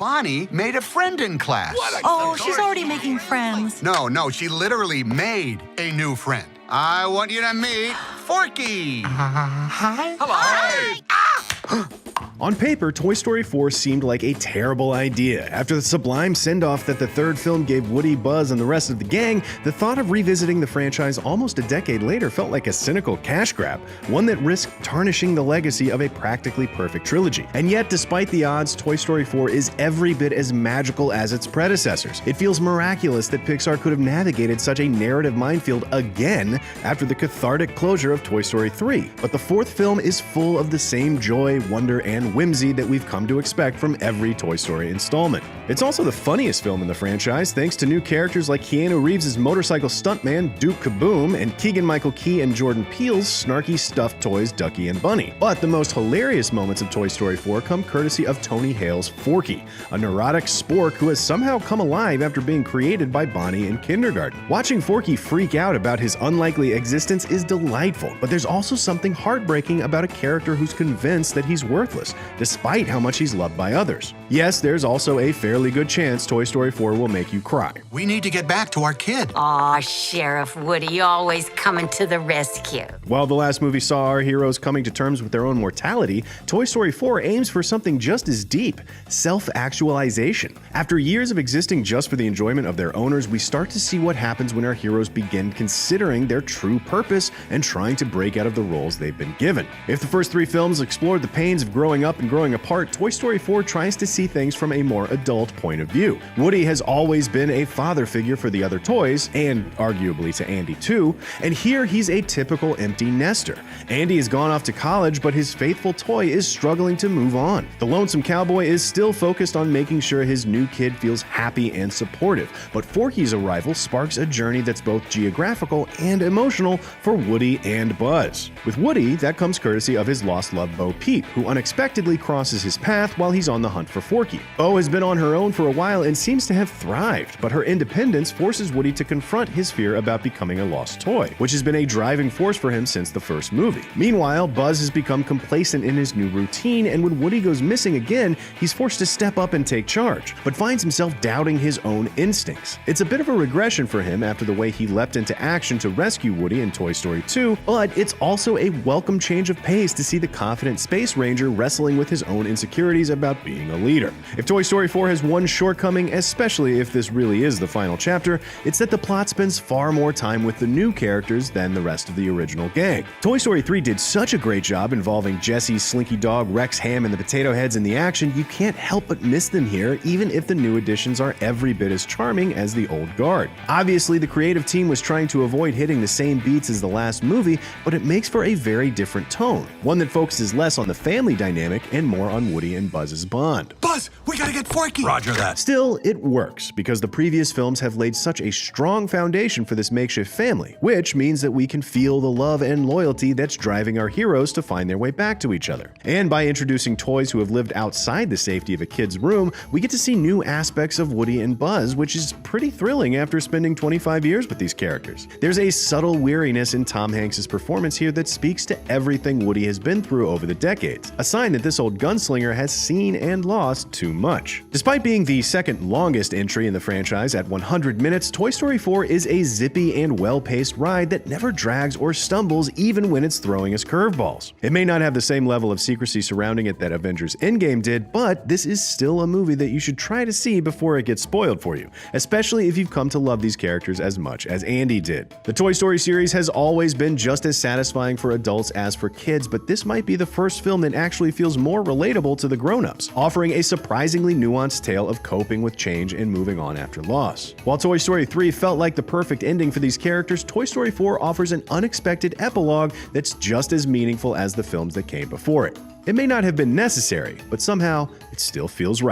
Bonnie made a friend in class. Oh, she's already making friends. No, she literally made a new friend. I want you to meet Forky. Hi. Hello. Hi. On paper, Toy Story 4 seemed like a terrible idea. After the sublime send-off that the third film gave Woody, Buzz, and the rest of the gang, the thought of revisiting the franchise almost a decade later felt like a cynical cash grab, one that risked tarnishing the legacy of a practically perfect trilogy. And yet, despite the odds, Toy Story 4 is every bit as magical as its predecessors. It feels miraculous that Pixar could have navigated such a narrative minefield again after the cathartic closure of Toy Story 3. But the fourth film is full of the same joy, wonder, and whimsy that we've come to expect from every Toy Story installment. It's also the funniest film in the franchise, thanks to new characters like Keanu Reeves' motorcycle stuntman Duke Kaboom and Keegan-Michael Key and Jordan Peele's snarky stuffed toys Ducky and Bunny. But the most hilarious moments of Toy Story 4 come courtesy of Tony Hale's Forky, a neurotic spork who has somehow come alive after being created by Bonnie in kindergarten. Watching Forky freak out about his unlikely existence is delightful, but there's also something heartbreaking about a character who's convinced that he's worthless, despite how much he's loved by others. Yes, there's also a fairly good chance Toy Story 4 will make you cry. We need to get back to our kid. Aw, Sheriff Woody, always coming to the rescue. While the last movie saw our heroes coming to terms with their own mortality, Toy Story 4 aims for something just as deep: self-actualization. After years of existing just for the enjoyment of their owners, we start to see what happens when our heroes begin considering their true purpose and trying to break out of the roles they've been given. If the first three films explored the pains of growing up and growing apart, Toy Story 4 tries to see things from a more adult point of view. Woody has always been a father figure for the other toys, and arguably to Andy too, and here he's a typical empty nester. Andy has gone off to college, but his faithful toy is struggling to move on. The lonesome cowboy is still focused on making sure his new kid feels happy and supportive, but Forky's arrival sparks a journey that's both geographical and emotional for Woody and Buzz. With Woody, that comes courtesy of his lost love Bo Peep, who unexpectedly crosses his path while he's on the hunt for Forky. Bo has been on her own for a while and seems to have thrived, but her independence forces Woody to confront his fear about becoming a lost toy, which has been a driving force for him since the first movie. Meanwhile, Buzz has become complacent in his new routine, and when Woody goes missing again, he's forced to step up and take charge, but finds himself doubting his own instincts. It's a bit of a regression for him after the way he leapt into action to rescue Woody in Toy Story 2, but it's also a welcome change of pace to see the confident Space Ranger wrestling with his own insecurities about being a leader. If Toy Story 4 has one shortcoming, especially if this really is the final chapter, it's that the plot spends far more time with the new characters than the rest of the original gang. Toy Story 3 did such a great job involving Jesse, Slinky Dog, Rex, Ham, and the Potato Heads in the action, you can't help but miss them here, even if the new additions are every bit as charming as the old guard. Obviously, the creative team was trying to avoid hitting the same beats as the last movie, but it makes for a very different tone, one that focuses less on the family dynamic and more on Woody and Buzz's bond. Buzz, we gotta get Forky. Roger that. Still, it works, because the previous films have laid such a strong foundation for this makeshift family, which means that we can feel the love and loyalty that's driving our heroes to find their way back to each other. And by introducing toys who have lived outside the safety of a kid's room, we get to see new aspects of Woody and Buzz, which is pretty thrilling after spending 25 years with these characters. There's a subtle weariness in Tom Hanks' performance here that speaks to everything Woody has been through over the decades, a sign that this old gunslinger has seen and lost too much. Despite being the second longest entry in the franchise at 100 minutes, Toy Story 4 is a zippy and well-paced ride that never drags or stumbles even when it's throwing us curveballs. It may not have the same level of secrecy surrounding it that Avengers Endgame did, but this is still a movie that you should try to see before it gets spoiled for you, especially if you've come to love these characters as much as Andy did. The Toy Story series has always been just as satisfying for adults as for kids, but this might be the first film that actually feels more relatable to the grown-ups, offering a surprisingly nuanced tale of coping with change and moving on after loss. While Toy Story 3 felt like the perfect ending for these characters, Toy Story 4 offers an unexpected epilogue that's just as meaningful as the films that came before it. It may not have been necessary, but somehow it still feels right.